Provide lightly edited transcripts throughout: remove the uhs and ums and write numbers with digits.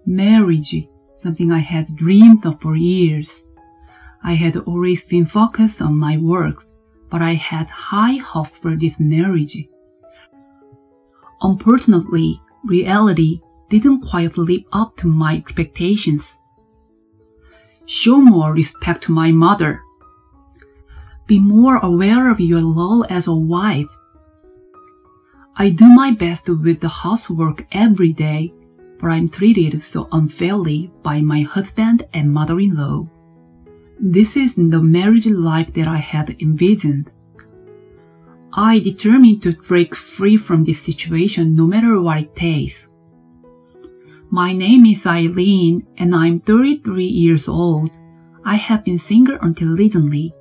Marriage, something I had dreamed of for years. I had always been focused on my work, but I had high hopes for this marriage. Unfortunately, reality didn't quite live up to my expectations. Show more respect to my mother. Be more aware of your role as a wife. I do my best with the housework every day, but I'm treated so unfairly by my husband and mother-in-law. This isn't the marriage life that I had envisioned. I determined to break free from this situation no matter what it takes. My name is Eileen and I'm 33 years old. I have been single until recently.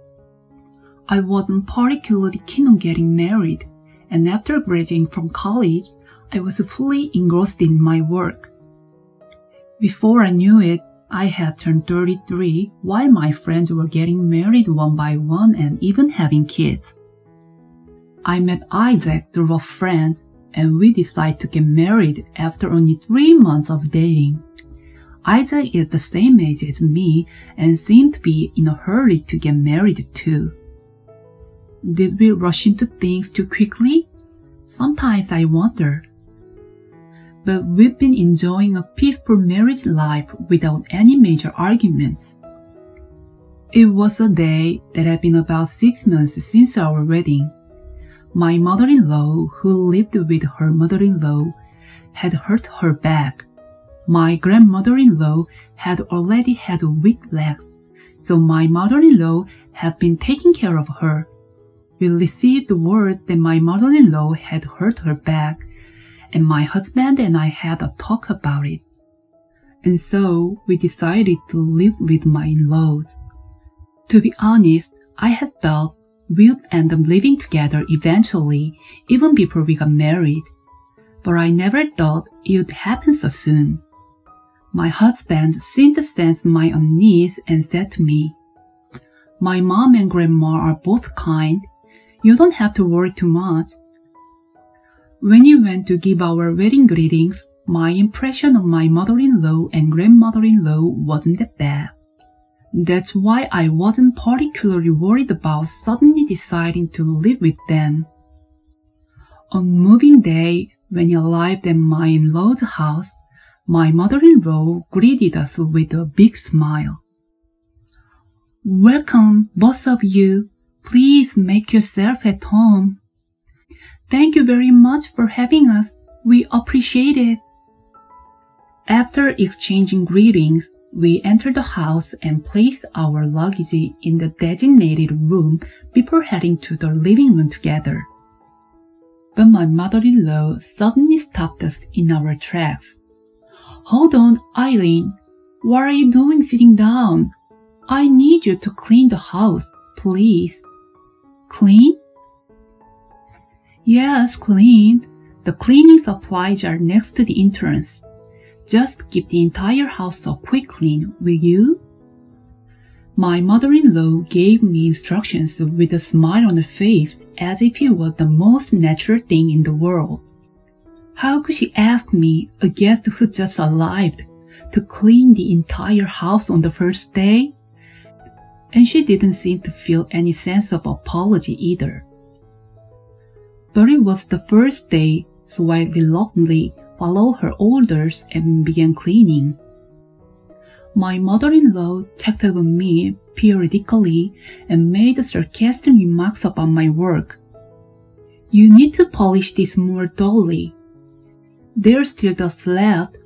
I wasn't particularly keen on getting married, and after graduating from college, I was fully engrossed in my work. Before I knew it, I had turned 33 while my friends were getting married one by one and even having kids. I met Isaac through a friend and we decided to get married after only 3 months of dating. Isaac is the same age as me and seemed to be in a hurry to get married too. Did we rush into things too quickly? Sometimes I wonder. But we've been enjoying a peaceful marriage life without any major arguments. It was a day that had been about 6 months since our wedding. My mother-in-law, who lived with her mother-in-law, had hurt her back. My grandmother-in-law had already had weak legs, so my mother-in-law had been taking care of her. We received word that my mother-in-law had hurt her back, and my husband and I had a talk about it. And so we decided to live with my in-laws. To be honest, I had thought we'd end up living together eventually, even before we got married. But I never thought it would happen so soon. My husband seemed to sense my unease and said to me, "My mom and grandma are both kind. You don't have to worry too much." When he went to give our wedding greetings, my impression of my mother-in-law and grandmother-in-law wasn't that bad. That's why I wasn't particularly worried about suddenly deciding to live with them. On moving day, when he arrived at my in-law's house, my mother-in-law greeted us with a big smile. "Welcome, both of you. Please make yourself at home. Thank you very much for having us. We appreciate it." After exchanging greetings, we entered the house and placed our luggage in the designated room before heading to the living room together. But my mother-in-law suddenly stopped us in our tracks. "Hold on, Eileen. What are you doing sitting down? I need you to clean the house, please." "Clean?" "Yes, clean. The cleaning supplies are next to the entrance. Just give the entire house a quick clean, will you?" My mother-in-law gave me instructions with a smile on her face as if it was the most natural thing in the world. How could she ask me, a guest who just arrived, to clean the entire house on the first day? And she didn't seem to feel any sense of apology either. But it was the first day, so I reluctantly followed her orders and began cleaning. My mother-in-law checked on me periodically and made sarcastic remarks about my work. "You need to polish this more thoroughly. There's still dust left.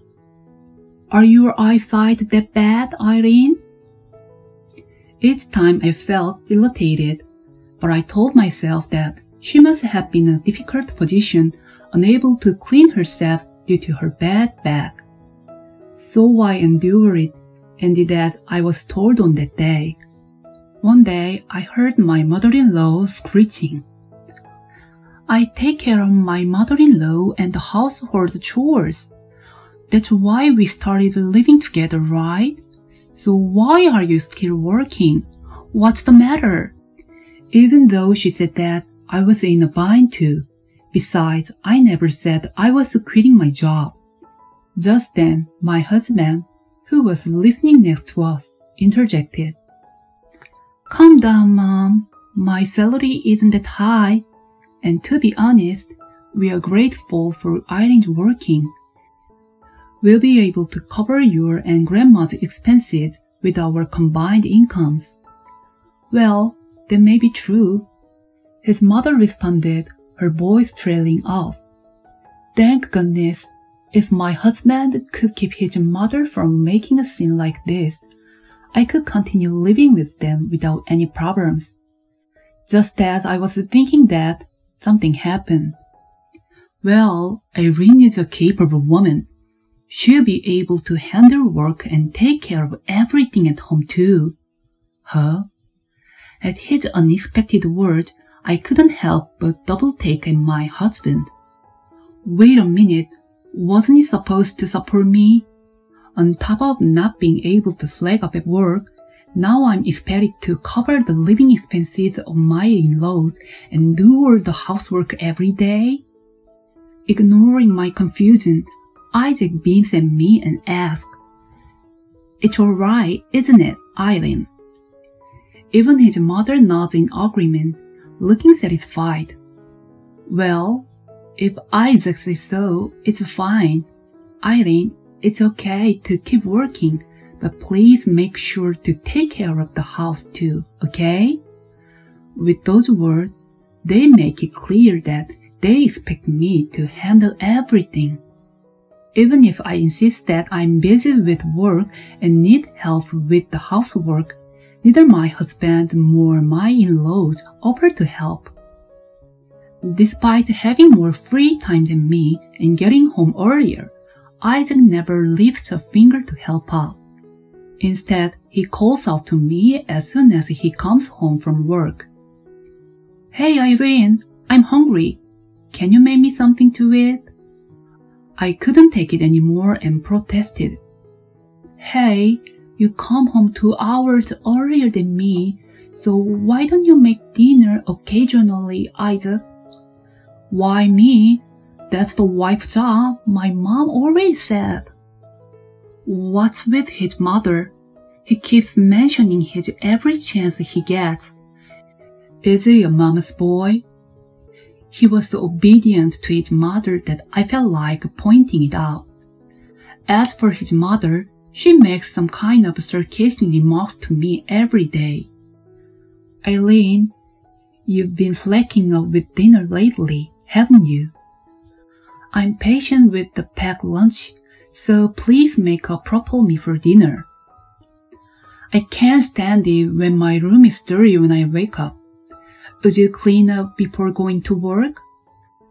Are your eyesight that bad, Eileen?" Each time I felt irritated, but I told myself that she must have been in a difficult position, unable to clean herself due to her bad back. So I endured it, and did as I was told on that day. One day, I heard my mother-in-law screeching. "I take care of my mother-in-law and the household chores. That's why we started living together, right? So why are you still working? What's the matter?" Even though she said that, I was in a bind too. Besides, I never said I was quitting my job. Just then, my husband, who was listening next to us, interjected. Calm down, Mom. My salary isn't that high. And to be honest, we are grateful for Eileen's working. We'll be able to cover your and Grandma's expenses with our combined incomes. Well, that may be true. His mother responded, her voice trailing off. Thank goodness. If my husband could keep his mother from making a scene like this, I could continue living with them without any problems. Just as I was thinking that, something happened. Well, Irene is a capable woman. She'll be able to handle work and take care of everything at home too. Huh? At his unexpected words, I couldn't help but double-take at my husband. Wait a minute, wasn't he supposed to support me? On top of not being able to slack up at work, now I'm expected to cover the living expenses of my in-laws and do all the housework every day? Ignoring my confusion, Isaac beams at me and asks, It's alright, isn't it, Eileen? Even his mother nods in agreement, looking satisfied. Well, if Isaac says so, it's fine. Eileen, it's okay to keep working, but please make sure to take care of the house too, okay? With those words, they make it clear that they expect me to handle everything. Even if I insist that I'm busy with work and need help with the housework, neither my husband nor my in-laws offer to help. Despite having more free time than me and getting home earlier, Isaac never lifts a finger to help out. Instead, he calls out to me as soon as he comes home from work. Hey Irene, I'm hungry. Can you make me something to eat? I couldn't take it anymore and protested. Hey, you come home 2 hours earlier than me, so why don't you make dinner occasionally, Isaac? Why me? That's the wife's job, my mom always said. What's with his mother? He keeps mentioning his every chance he gets. Is he a mama's boy? He was so obedient to his mother that I felt like pointing it out. As for his mother, she makes some kind of sarcastic remarks to me every day. Eileen, you've been slacking up with dinner lately, haven't you? I'm patient with the packed lunch, so please make a proper meal for dinner. I can't stand it when my room is dirty when I wake up. Would you clean up before going to work?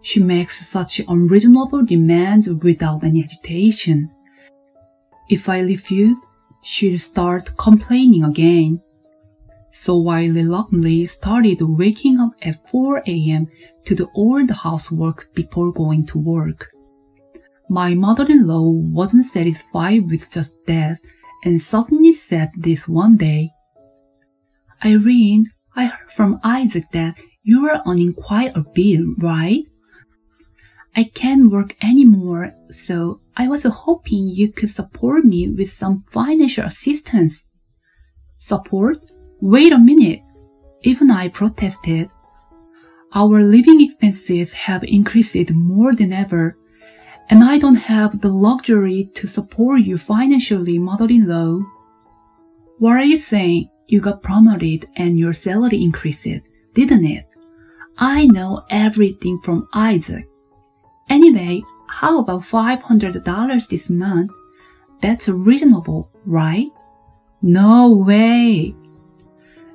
She makes such unreasonable demands without any hesitation. If I refuse, she'll start complaining again. So I reluctantly started waking up at 4 a.m. to do all the housework before going to work. My mother-in-law wasn't satisfied with just that and suddenly said this one day. Irene, I heard from Isaac that you are earning quite a bit, right? I can't work anymore, so I was hoping you could support me with some financial assistance. Support? Wait a minute. Even I protested. Our living expenses have increased more than ever, and I don't have the luxury to support you financially, mother-in-law. What are you saying? You got promoted and your salary increased, didn't it? I know everything from Isaac. Anyway, how about $500 this month? That's reasonable, right? No way!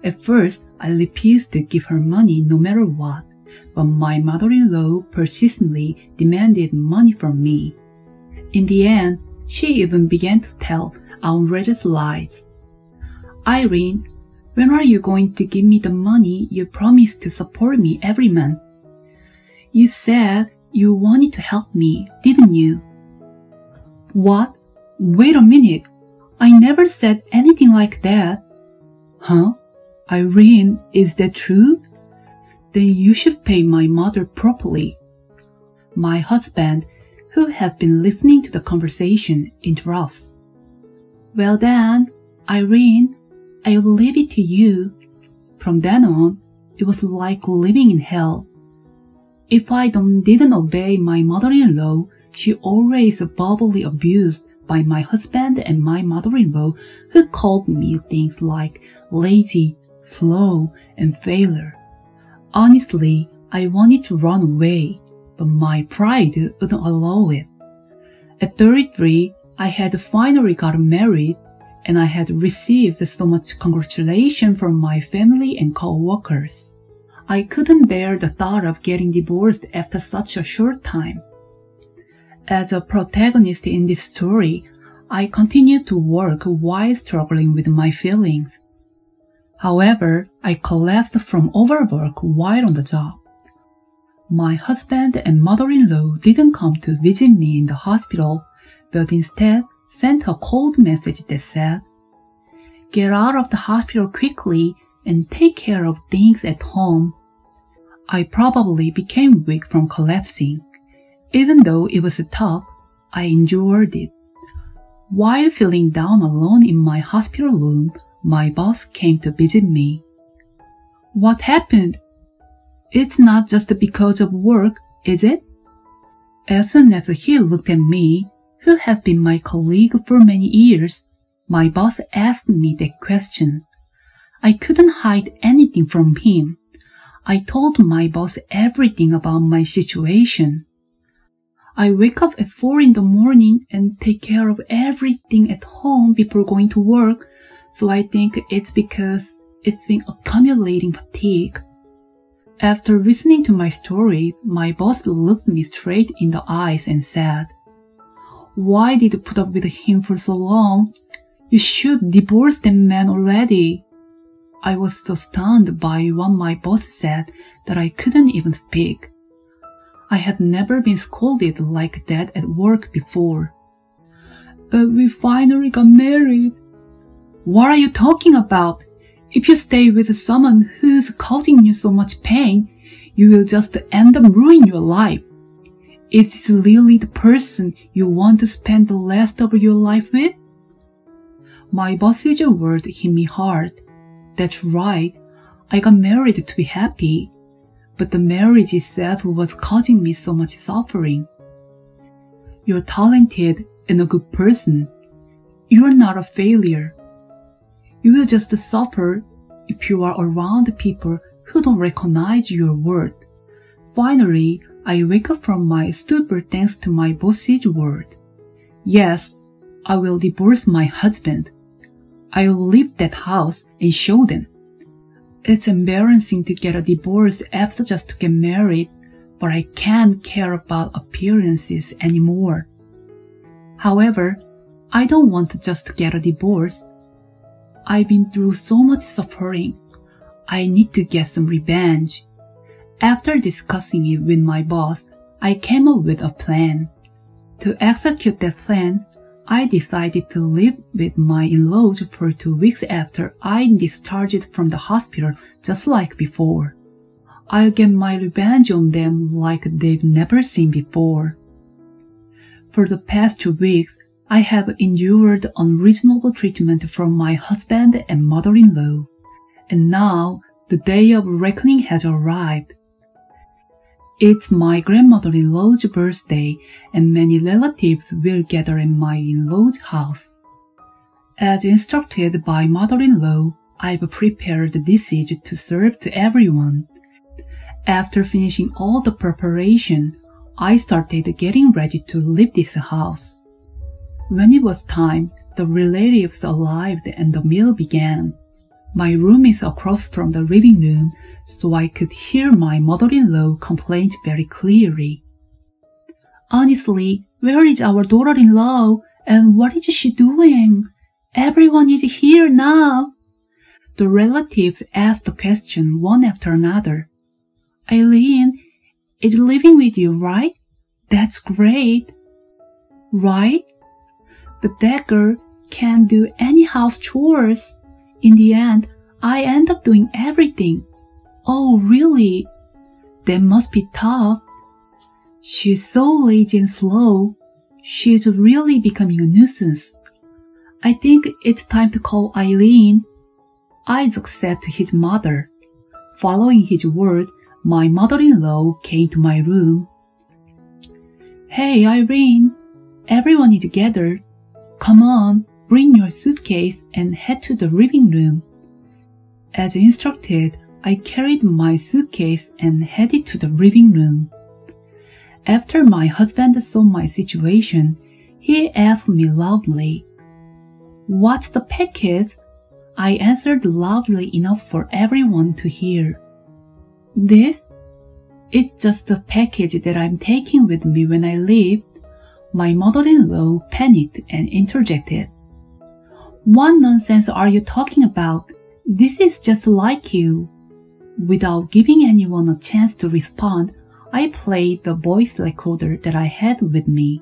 At first, I refused to give her money no matter what, but my mother-in-law persistently demanded money from me. In the end, she even began to tell outrageous lies. Irene, when are you going to give me the money you promised to support me every month? You said you wanted to help me, didn't you? What? Wait a minute. I never said anything like that. Huh? Irene, is that true? Then you should pay my mother properly. My husband, who had been listening to the conversation, interrupts. Well then, Irene, I'll leave it to you. From then on, it was like living in hell. If I didn't obey my mother-in-law, she always verbally abused by my husband and my mother-in-law, who called me things like lazy, slow, and failure. Honestly, I wanted to run away, but my pride wouldn't allow it. At 33, I had finally got married, and I had received so much congratulation from my family and co-workers. I couldn't bear the thought of getting divorced after such a short time. As a protagonist in this story, I continued to work while struggling with my feelings. However, I collapsed from overwork while on the job. My husband and mother-in-law didn't come to visit me in the hospital, but instead sent a cold message that said, "Get out of the hospital quickly and take care of things at home." I probably became weak from collapsing. Even though it was tough, I endured it. While feeling down alone in my hospital room, my boss came to visit me. "What happened? It's not just because of work, is it?" As soon as he looked at me, who had been my colleague for many years, my boss asked me that question. I couldn't hide anything from him. I told my boss everything about my situation. I wake up at 4 in the morning and take care of everything at home before going to work, so I think it's because it's been accumulating fatigue. After listening to my story, my boss looked me straight in the eyes and said, "Why did you put up with him for so long? You should divorce that man already." I was so stunned by what my boss said that I couldn't even speak. I had never been scolded like that at work before. "But we finally got married." "What are you talking about? If you stay with someone who's causing you so much pain, you will just end up ruining your life. Is this really the person you want to spend the rest of your life with?" My boss's word hit me hard. That's right, I got married to be happy, but the marriage itself was causing me so much suffering. "You're talented and a good person. You're not a failure. You will just suffer if you are around people who don't recognize your worth." Finally, I wake up from my stupor thanks to my boss's word. Yes, I will divorce my husband. I will leave that house and show them. It's embarrassing to get a divorce after just to get married, but I can't care about appearances anymore. However, I don't want to just get a divorce. I've been through so much suffering. I need to get some revenge. After discussing it with my boss, I came up with a plan. To execute that plan, I decided to live with my in-laws for 2 weeks after I discharged from the hospital just like before. I'll get my revenge on them like they've never seen before. For the past 2 weeks, I have endured unreasonable treatment from my husband and mother-in-law, and now the day of reckoning has arrived. It's my grandmother-in-law's birthday, and many relatives will gather at my in-law's house. As instructed by mother-in-law, I've prepared dishes to serve to everyone. After finishing all the preparation, I started getting ready to leave this house. When it was time, the relatives arrived and the meal began. My room is across from the living room, so I could hear my mother-in-law complain very clearly. "Honestly, where is our daughter-in-law, and what is she doing? Everyone is here now." The relatives asked the question one after another. "Eileen is living with you, right? That's great." "Right? But that girl can't do any house chores. In the end, I end up doing everything." "Oh, really? That must be tough." She's so lazy and slow. She's really becoming a nuisance. I think it's time to call Eileen, Isaac said to his mother. Following his word, my mother-in-law came to my room. Hey, Irene, everyone is gathered. Come on, bring your suitcase and head to the living room. As instructed, I carried my suitcase and headed to the living room. After my husband saw my situation, he asked me loudly, "What's the package?" I answered loudly enough for everyone to hear. "This? It's just a package that I'm taking with me when I leave." My mother-in-law panicked and interjected, "What nonsense are you talking about? This is just like you." Without giving anyone a chance to respond, I played the voice recorder that I had with me.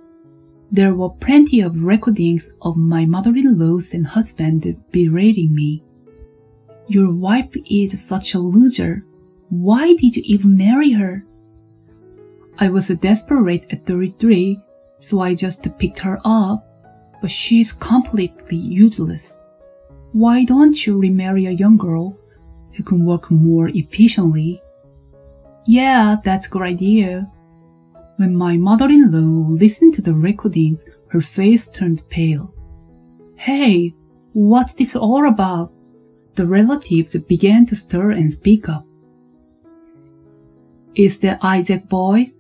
There were plenty of recordings of my mother-in-laws and husband berating me. "Your wife is such a loser. Why did you even marry her?" I was desperate at 33, so I just picked her up, but she's completely useless. "Why don't you remarry a young girl who can work more efficiently?" "Yeah, that's a good idea." When my mother-in-law listened to the recording, her face turned pale. "Hey, what's this all about?" The relatives began to stir and speak up. "Is that Isaac boy?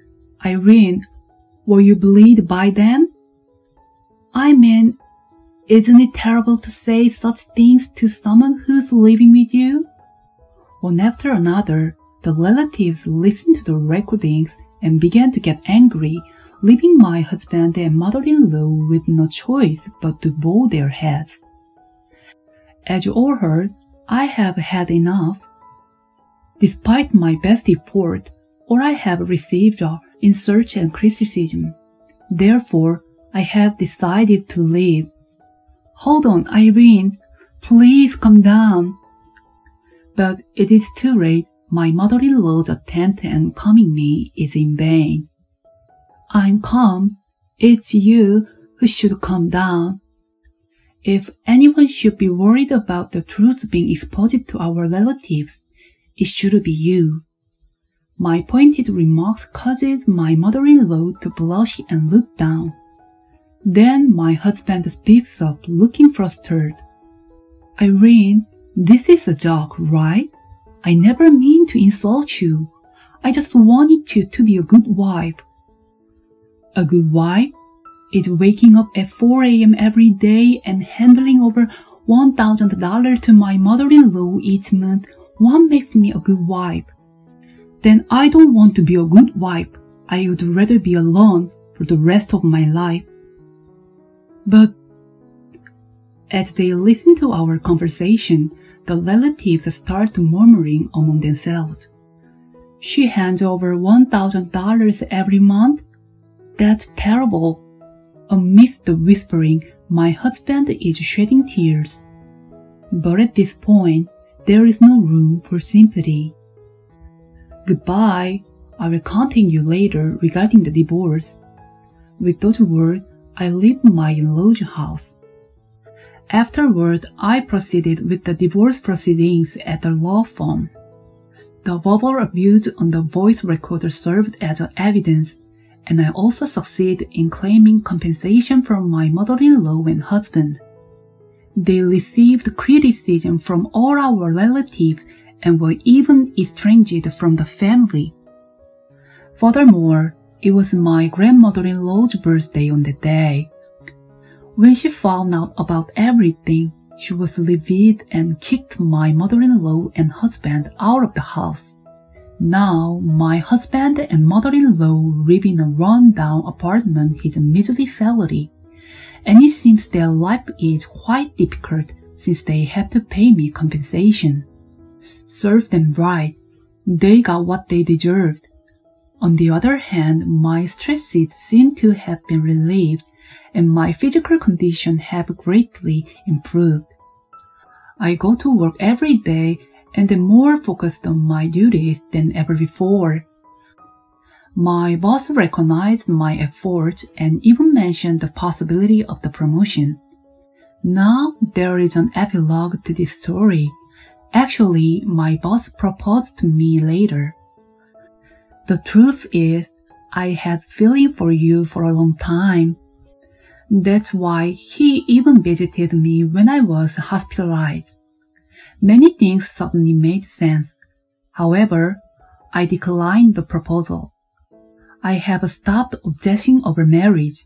Irene, were you bullied by them?" "I mean, isn't it terrible to say such things to someone who's living with you?" One after another, the relatives listened to the recordings and began to get angry, leaving my husband and mother-in-law with no choice but to bow their heads. As you all heard, I have had enough. Despite my best effort, all I have received are insults and criticism. Therefore, I have decided to leave. "Hold on, Irene. Please calm down." But it is too late. My mother-in-law's attempt at calming me is in vain. "I'm calm. It's you who should calm down. If anyone should be worried about the truth being exposed to our relatives, it should be you." My pointed remarks caused my mother-in-law to blush and look down. Then my husband speaks up, looking frustrated. "Irene, this is a joke, right? I never mean to insult you. I just wanted you to be a good wife." "A good wife? Is waking up at 4 a.m. every day and handling over $1,000 to my mother-in-law each month what makes me a good wife? Then I don't want to be a good wife. I would rather be alone for the rest of my life." But as they listened to our conversation, the relatives started murmuring among themselves. "She hands over $1,000 every month? That's terrible." Amidst the whispering, my husband is shedding tears. But at this point, there is no room for sympathy. "Goodbye. I will contact you later regarding the divorce." With those words, I leave my in-law's house. Afterward, I proceeded with the divorce proceedings at the law firm. The verbal abuse on the voice recorder served as evidence, and I also succeeded in claiming compensation from my mother-in-law and husband. They received criticism from all our relatives and were even estranged from the family. Furthermore, it was my grandmother-in-law's birthday on that day. When she found out about everything, she was livid and kicked my mother-in-law and husband out of the house. Now, my husband and mother-in-law live in a run-down apartment with a measly salary, and it seems their life is quite difficult since they have to pay me compensation. Serve them right. They got what they deserved. On the other hand, my stresses seem to have been relieved, and my physical condition have greatly improved. I go to work every day and am more focused on my duties than ever before. My boss recognized my effort and even mentioned the possibility of the promotion. Now there is an epilogue to this story. Actually, my boss proposed to me later. The truth is, I had feeling for you for a long time. That's why he even visited me when I was hospitalized. Many things suddenly made sense. However, I declined the proposal. I have stopped obsessing over marriage.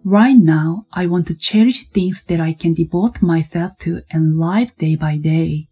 Right now, I want to cherish things that I can devote myself to and live day by day.